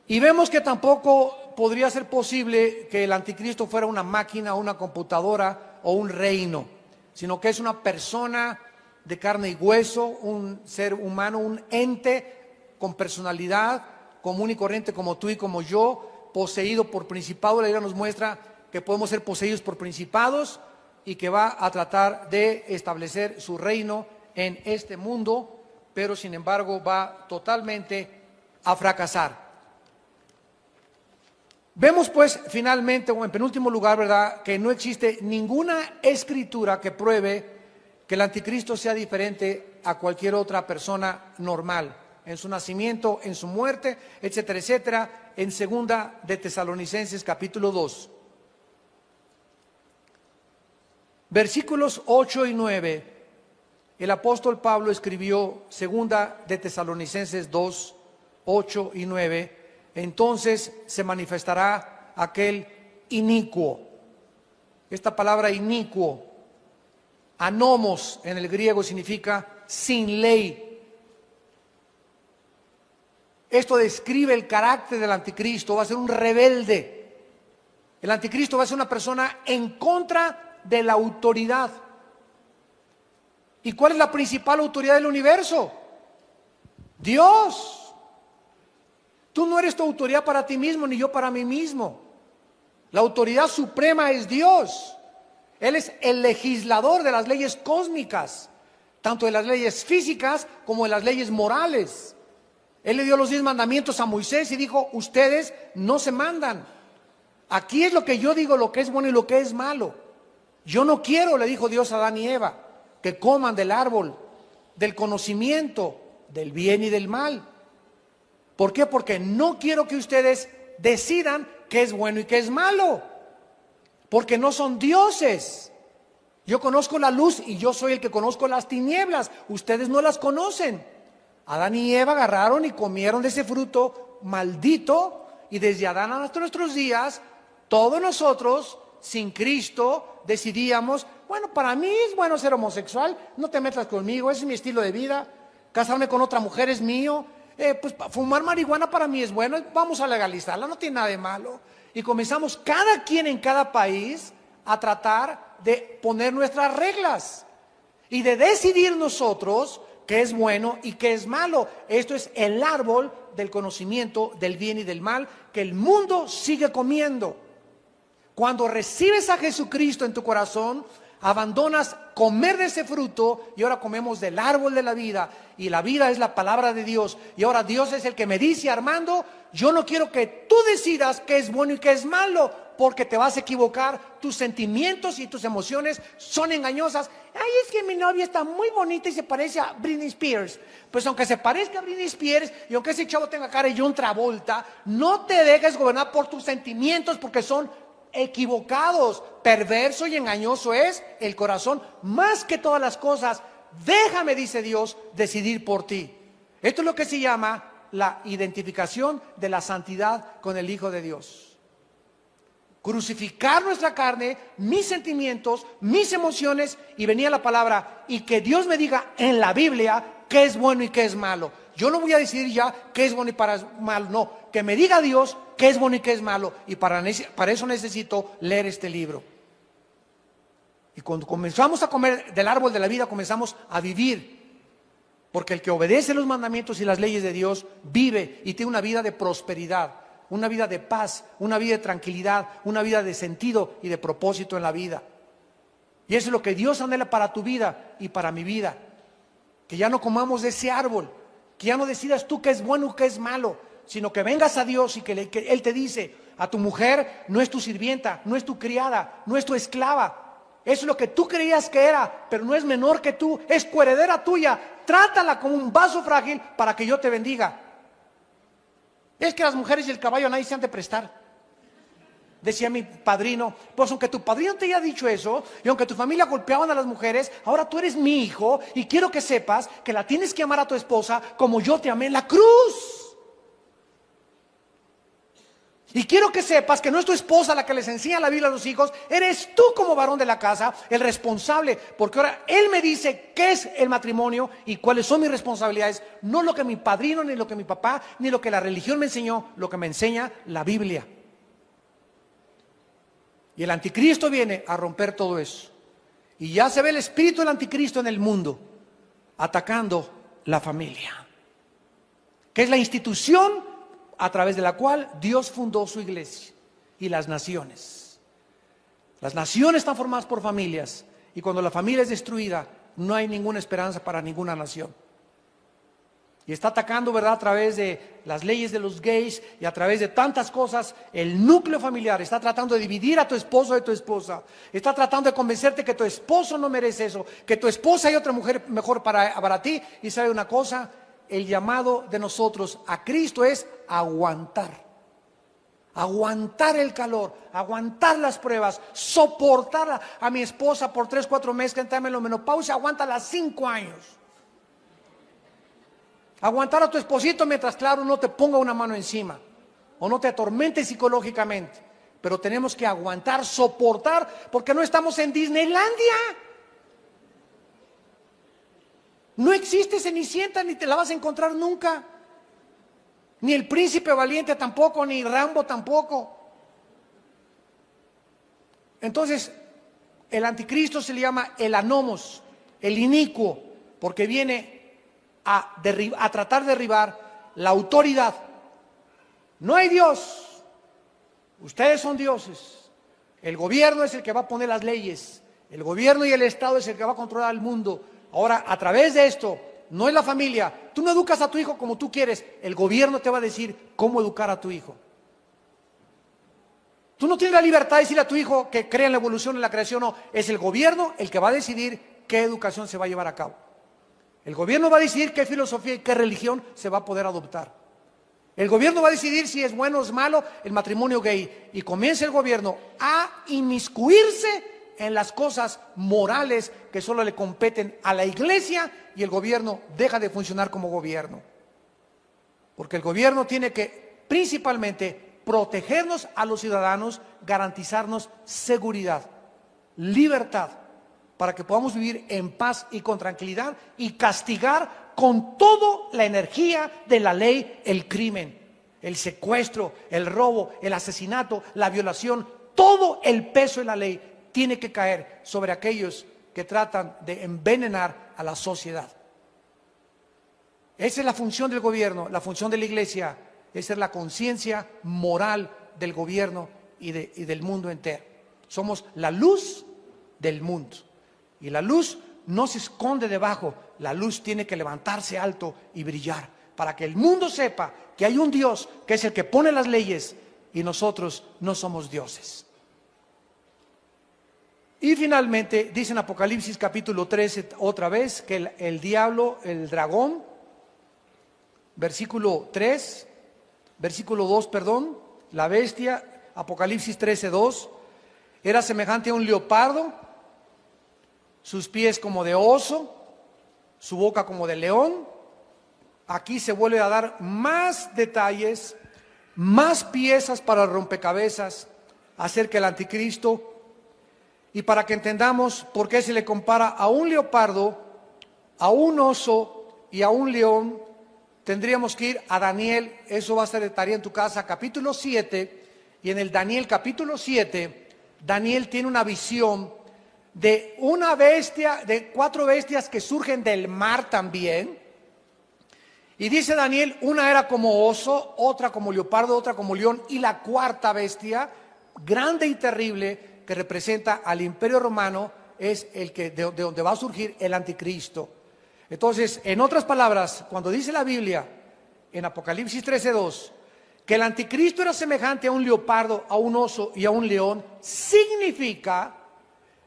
Speaker 1: Y vemos que tampoco podría ser posible que el anticristo fuera una máquina, una computadora o un reino, sino que es una persona de carne y hueso, un ser humano, un ente con personalidad común y corriente como tú y como yo, poseído por principado. La Biblia nos muestra que podemos ser poseídos por principados y que va a tratar de establecer su reino en este mundo, pero sin embargo va totalmente a fracasar. Vemos pues finalmente, o en penúltimo lugar, ¿verdad?, que no existe ninguna escritura que pruebe que el anticristo sea diferente a cualquier otra persona normal, en su nacimiento, en su muerte, etcétera, etcétera, en segunda de Tesalonicenses capítulo 2. Versículos 8 y 9, el apóstol Pablo escribió, segunda de Tesalonicenses 2, 8 y 9, entonces se manifestará aquel inicuo. Esta palabra inicuo, anomos en el griego, significa sin ley. Esto describe el carácter del anticristo. Va a ser un rebelde. El anticristo va a ser una persona en contra de la autoridad. ¿Y cuál es la principal autoridad del universo? Dios. Tú no eres tu autoridad para ti mismo, ni yo para mí mismo. La autoridad suprema es Dios. Él es el legislador de las leyes cósmicas, tanto de las leyes físicas como de las leyes morales. Él le dio los 10 mandamientos a Moisés y dijo, ustedes no se mandan. Aquí es lo que yo digo, lo que es bueno y lo que es malo. Yo no quiero, le dijo Dios a Adán y Eva, que coman del árbol del conocimiento del bien y del mal. ¿Por qué? Porque no quiero que ustedes decidan qué es bueno y qué es malo, porque no son dioses. Yo conozco la luz y yo soy el que conozco las tinieblas. Ustedes no las conocen. Adán y Eva agarraron y comieron de ese fruto maldito, y desde Adán hasta nuestros días, todos nosotros, sin Cristo, decidíamos, bueno, para mí es bueno ser homosexual, no te metas conmigo, ese es mi estilo de vida. Casarme con otra mujer es mío. Pues fumar marihuana para mí es bueno, vamos a legalizarla, no tiene nada de malo. Y comenzamos cada quien en cada país a tratar de poner nuestras reglas y de decidir nosotros qué es bueno y qué es malo. Esto es el árbol del conocimiento del bien y del mal que el mundo sigue comiendo. Cuando recibes a Jesucristo en tu corazón, abandonas comer de ese fruto y ahora comemos del árbol de la vida, y la vida es la palabra de Dios, y ahora Dios es el que me dice, Armando, yo no quiero que tú decidas qué es bueno y qué es malo, porque te vas a equivocar. Tus sentimientos y tus emociones son engañosas. Ay, es que mi novia está muy bonita y se parece a Britney Spears. Pues aunque se parezca a Britney Spears y aunque ese chavo tenga cara de John Travolta, no te dejes gobernar por tus sentimientos, porque son equivocados. Perverso y engañoso es el corazón más que todas las cosas. Déjame, dice Dios, decidir por ti. Esto es lo que se llama la identificación de la santidad con el Hijo de Dios. Crucificar nuestra carne, mis sentimientos, mis emociones, y venía la palabra, y que Dios me diga en la Biblia qué es bueno y qué es malo. Yo no voy a decidir ya qué es bueno y para malo, no, que me diga Dios qué es bueno y qué es malo, y para eso necesito leer este libro. Y cuando comenzamos a comer del árbol de la vida, comenzamos a vivir, porque el que obedece los mandamientos y las leyes de Dios vive y tiene una vida de prosperidad, una vida de paz, una vida de tranquilidad, una vida de sentido y de propósito en la vida. Y eso es lo que Dios anhela para tu vida y para mi vida. Que ya no comamos de ese árbol, que ya no decidas tú qué es bueno y qué es malo, sino que vengas a Dios y que Él te dice, a tu mujer no es tu sirvienta, no es tu criada, no es tu esclava. Eso es lo que tú creías que era, pero no es menor que tú, es coheredera tuya. Trátala como un vaso frágil para que yo te bendiga. Es que las mujeres y el caballo a nadie se han de prestar. Decía mi padrino, pues aunque tu padrino te haya dicho eso, y aunque tu familia golpeaban a las mujeres, ahora tú eres mi hijo y quiero que sepas que la tienes que amar a tu esposa como yo te amé en la cruz. Y quiero que sepas que no es tu esposa la que les enseña la Biblia a los hijos, eres tú como varón de la casa el responsable, porque ahora Él me dice qué es el matrimonio y cuáles son mis responsabilidades, no lo que mi padrino, ni lo que mi papá, ni lo que la religión me enseñó, lo que me enseña la Biblia. Y el anticristo viene a romper todo eso. Y ya se ve el espíritu del anticristo en el mundo, atacando la familia, que es la institución a través de la cual Dios fundó su iglesia y las naciones. Las naciones están formadas por familias, y cuando la familia es destruida, no hay ninguna esperanza para ninguna nación. Y está atacando, ¿verdad?, a través de las leyes de los gays y a través de tantas cosas, el núcleo familiar. Está tratando de dividir a tu esposo de tu esposa. Está tratando de convencerte que tu esposo no merece eso, que tu esposa hay otra mujer mejor para ti. Y sabe una cosa, el llamado de nosotros a Cristo es aguantar. Aguantar el calor, aguantar las pruebas, soportar a mi esposa por 3, 4 meses que entra en la menopausia, aguántala 5 años. Aguantar a tu esposito mientras, claro, no te ponga una mano encima o no te atormente psicológicamente. Pero tenemos que aguantar, soportar, porque no estamos en Disneylandia. No existe Cenicienta, ni te la vas a encontrar nunca. Ni el Príncipe Valiente tampoco, ni Rambo tampoco. Entonces, el anticristo se le llama el anomos, el inicuo, porque viene a tratar de derribar la autoridad. No hay Dios, ustedes son dioses. El gobierno es el que va a poner las leyes, el gobierno y el Estado es el que va a controlar el mundo. Ahora, a través de esto, no es la familia. Tú no educas a tu hijo como tú quieres, el gobierno te va a decir cómo educar a tu hijo. Tú no tienes la libertad de decirle a tu hijo que crea en la evolución, en la creación, no. Es el gobierno el que va a decidir qué educación se va a llevar a cabo. El gobierno va a decidir qué filosofía y qué religión se va a poder adoptar. El gobierno va a decidir si es bueno o es malo el matrimonio gay. Y comienza el gobierno a inmiscuirse en las cosas morales que solo le competen a la iglesia, y el gobierno deja de funcionar como gobierno. Porque el gobierno tiene que principalmente protegernos a los ciudadanos, garantizarnos seguridad, libertad, para que podamos vivir en paz y con tranquilidad, y castigar con toda la energía de la ley el crimen, el secuestro, el robo, el asesinato, la violación. Todo el peso de la ley tiene que caer sobre aquellos que tratan de envenenar a la sociedad. Esa es la función del gobierno. La función de la iglesia es ser la conciencia moral del gobierno y del mundo entero. Somos la luz del mundo. Y la luz no se esconde debajo, la luz tiene que levantarse alto y brillar, para que el mundo sepa que hay un Dios que es el que pone las leyes y nosotros no somos dioses. Y finalmente dice en Apocalipsis capítulo 13 otra vez que el diablo, el dragón, versículo 2, la bestia, Apocalipsis 13:2, era semejante a un leopardo, sus pies como de oso, su boca como de león. Aquí se vuelve a dar más detalles, más piezas para el rompecabezas acerca del anticristo, y para que entendamos por qué se le compara a un leopardo, a un oso y a un león, tendríamos que ir a Daniel. Eso va a ser de tarea en tu casa, capítulo 7, y en el Daniel capítulo 7, Daniel tiene una visión de una bestia, de 4 bestias que surgen del mar también. Y dice Daniel, una era como oso, otra como leopardo, otra como león, y la cuarta bestia, grande y terrible, que representa al Imperio Romano, es el que de donde va a surgir el anticristo. Entonces, en otras palabras, cuando dice la Biblia en Apocalipsis 13:2 que el anticristo era semejante a un leopardo, a un oso y a un león, significa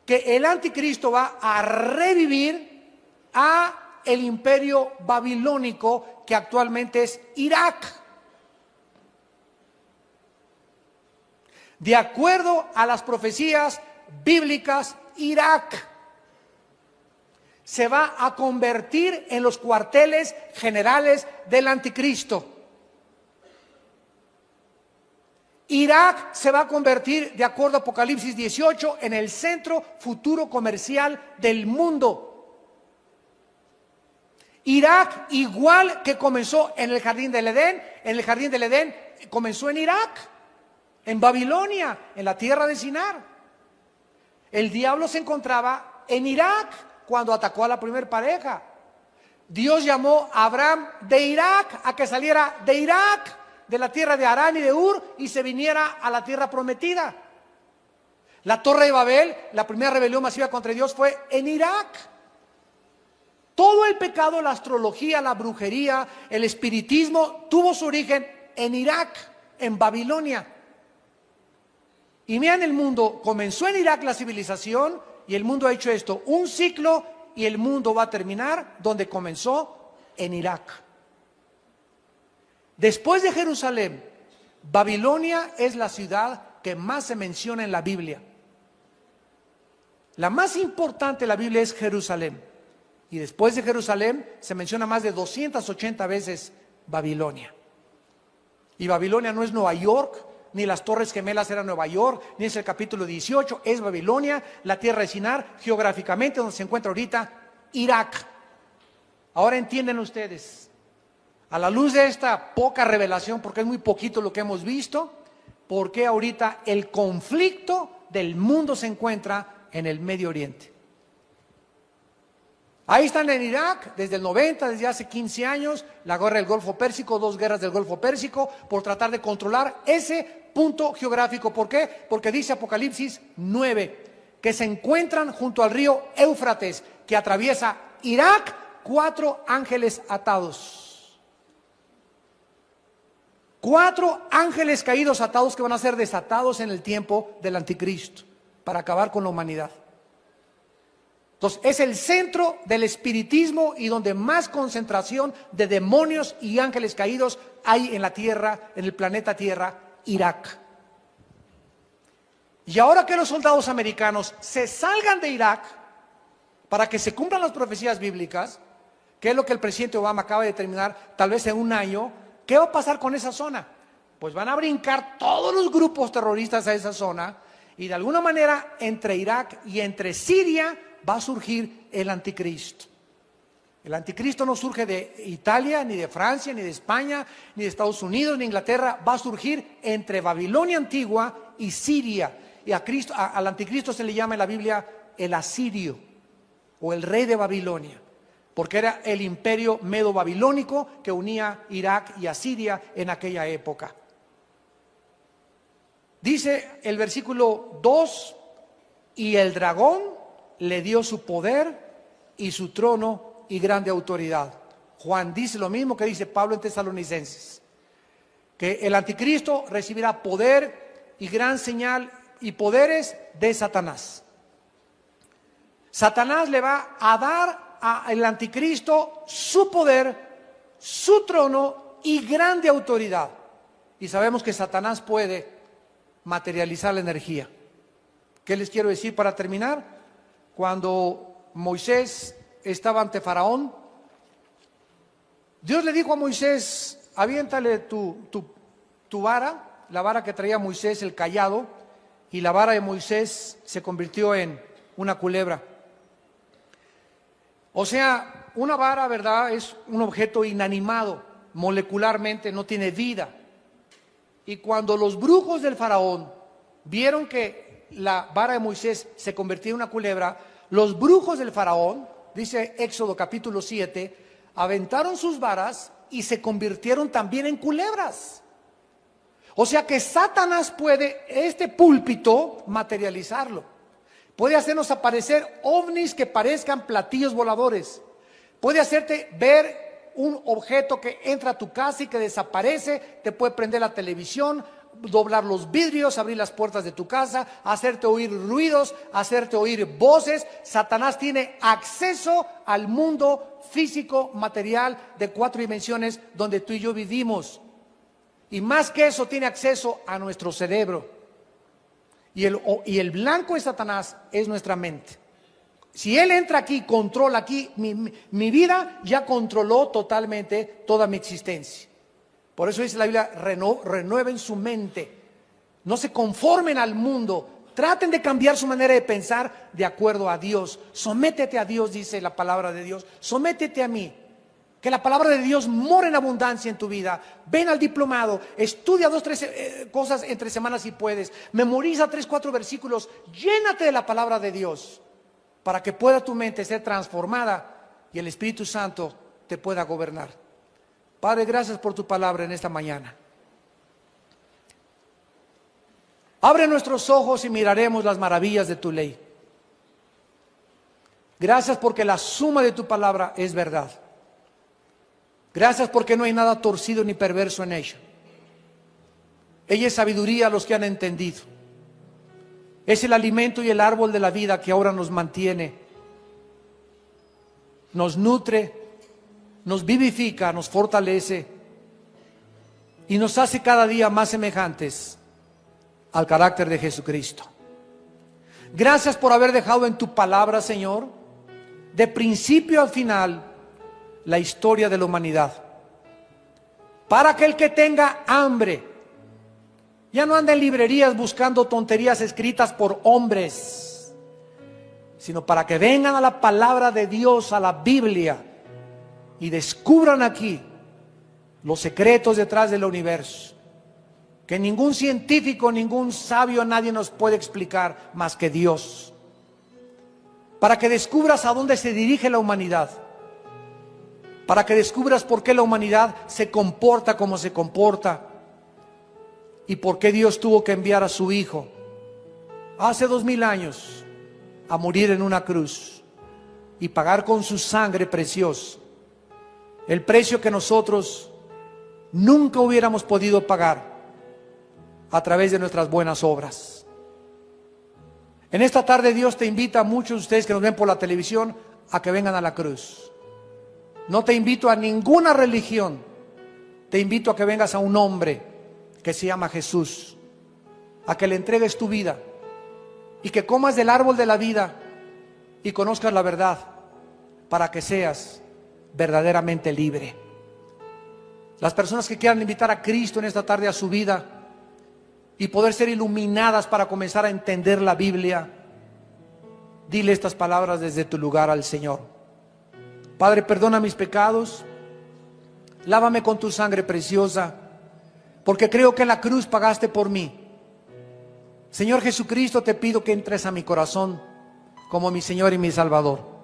Speaker 1: que el anticristo va a revivir a el imperio babilónico, que actualmente es Irak. De acuerdo a las profecías bíblicas, Irak se va a convertir en los cuarteles generales del anticristo. Irak se va a convertir, de acuerdo a Apocalipsis 18, en el centro futuro comercial del mundo. Irak, igual que comenzó en el Jardín del Edén, comenzó en Irak, en Babilonia, en la tierra de Sinar. El diablo se encontraba en Irak cuando atacó a la primera pareja. Dios llamó a Abraham de Irak a que saliera de Irak, de la tierra de Harán y de Ur, y se viniera a la tierra prometida. La Torre de Babel, la primera rebelión masiva contra Dios, fue en Irak. Todo el pecado, la astrología, la brujería, el espiritismo, tuvo su origen en Irak, en Babilonia. Y miren, el mundo comenzó en Irak, la civilización, y el mundo ha hecho esto, un ciclo, y el mundo va a terminar donde comenzó, en Irak. Después de Jerusalén, Babilonia es la ciudad que más se menciona en la Biblia. La más importante de la Biblia es Jerusalén. Y después de Jerusalén se menciona más de 280 veces Babilonia. Y Babilonia no es Nueva York, ni las Torres Gemelas eran Nueva York, ni es el capítulo 18, es Babilonia, la tierra de Sinar, geográficamente donde se encuentra ahorita Irak. Ahora entienden ustedes, a la luz de esta poca revelación, porque es muy poquito lo que hemos visto, por qué ahorita el conflicto del mundo se encuentra en el Medio Oriente. Ahí están en Irak desde el 90, desde hace 15 años, la guerra del Golfo Pérsico, 2 guerras del Golfo Pérsico, por tratar de controlar ese punto geográfico. ¿Por qué? Porque dice Apocalipsis 9, que se encuentran junto al río Éufrates, que atraviesa Irak, 4 ángeles atados. 4 ángeles caídos atados que van a ser desatados en el tiempo del anticristo, para acabar con la humanidad. Entonces, es el centro del espiritismo y donde más concentración de demonios y ángeles caídos hay en la tierra, en el planeta Tierra, Irak. Y ahora que los soldados americanos se salgan de Irak para que se cumplan las profecías bíblicas, que es lo que el presidente Obama acaba de determinar, tal vez en un año, ¿qué va a pasar con esa zona? Pues van a brincar todos los grupos terroristas a esa zona y de alguna manera entre Irak y entre Siria va a surgir el anticristo. El anticristo no surge de Italia, ni de Francia, ni de España, ni de Estados Unidos, ni de Inglaterra. Va a surgir entre Babilonia antigua y Siria. Y al anticristo se le llama en la Biblia el asirio o el rey de Babilonia, porque era el imperio medo-babilónico que unía Irak y a Siria en aquella época. Dice el versículo 2, y el dragón le dio su poder y su trono y grande autoridad. Juan dice lo mismo que dice Pablo en Tesalonicenses, que el anticristo recibirá poder y gran señal y poderes de Satanás. Satanás le va a dar al anticristo su poder, su trono y grande autoridad. Y sabemos que Satanás puede materializar la energía. ¿Qué les quiero decir para terminar? Cuando Moisés estaba ante Faraón, Dios le dijo a Moisés, aviéntale tu vara, la vara que traía Moisés, el cayado, y la vara de Moisés se convirtió en una culebra. O sea, una vara, ¿verdad?, es un objeto inanimado, molecularmente no tiene vida. Y cuando los brujos del Faraón vieron que la vara de Moisés se convirtió en una culebra, los brujos del Faraón, dice Éxodo capítulo 7, aventaron sus varas y se convirtieron también en culebras. O sea que Satanás puede este púlpito materializarlo. Puede hacernos aparecer ovnis que parezcan platillos voladores. Puede hacerte ver un objeto que entra a tu casa y que desaparece. Te puede prender la televisión, doblar los vidrios, abrir las puertas de tu casa, hacerte oír ruidos, hacerte oír voces. Satanás tiene acceso al mundo físico, material de 4 dimensiones donde tú y yo vivimos. Y más que eso, tiene acceso a nuestro cerebro. Y el blanco de Satanás es nuestra mente. Si él entra aquí, controla aquí, mi vida ya controló totalmente toda mi existencia. Por eso dice la Biblia, renueven su mente. No se conformen al mundo. Traten de cambiar su manera de pensar de acuerdo a Dios. Sométete a Dios, dice la palabra de Dios. Sométete a mí. Que la palabra de Dios more en abundancia en tu vida. Ven al diplomado, estudia 2, 3 cosas entre semanas si puedes. Memoriza 3, 4 versículos. Llénate de la palabra de Dios para que pueda tu mente ser transformada y el Espíritu Santo te pueda gobernar. Padre, gracias por tu palabra en esta mañana. Abre nuestros ojos y miraremos las maravillas de tu ley. Gracias porque la suma de tu palabra es verdad. Gracias porque no hay nada torcido ni perverso en ella. Ella es sabiduría a los que han entendido. Es el alimento y el árbol de la vida que ahora nos mantiene, nos nutre, nos vivifica, nos fortalece y nos hace cada día más semejantes al carácter de Jesucristo. Gracias por haber dejado en tu palabra, Señor, de principio al final, la historia de la humanidad. Para que el que tenga hambre ya no ande en librerías buscando tonterías escritas por hombres, sino para que vengan a la palabra de Dios, a la Biblia, y descubran aquí los secretos detrás del universo, que ningún científico, ningún sabio, nadie nos puede explicar más que Dios. Para que descubras a dónde se dirige la humanidad, para que descubras por qué la humanidad se comporta como se comporta y por qué Dios tuvo que enviar a su Hijo hace 2000 años a morir en una cruz y pagar con su sangre preciosa el precio que nosotros nunca hubiéramos podido pagar a través de nuestras buenas obras. En esta tarde Dios te invita a muchos de ustedes que nos ven por la televisión a que vengan a la cruz. No te invito a ninguna religión, te invito a que vengas a un hombre que se llama Jesús, a que le entregues tu vida y que comas del árbol de la vida y conozcas la verdad para que seas verdaderamente libre. Las personas que quieran invitar a Cristo en esta tarde a su vida y poder ser iluminadas para comenzar a entender la Biblia, dile estas palabras desde tu lugar al Señor. Padre, perdona mis pecados, lávame con tu sangre preciosa, porque creo que en la cruz pagaste por mí. Señor Jesucristo, te pido que entres a mi corazón como mi Señor y mi Salvador.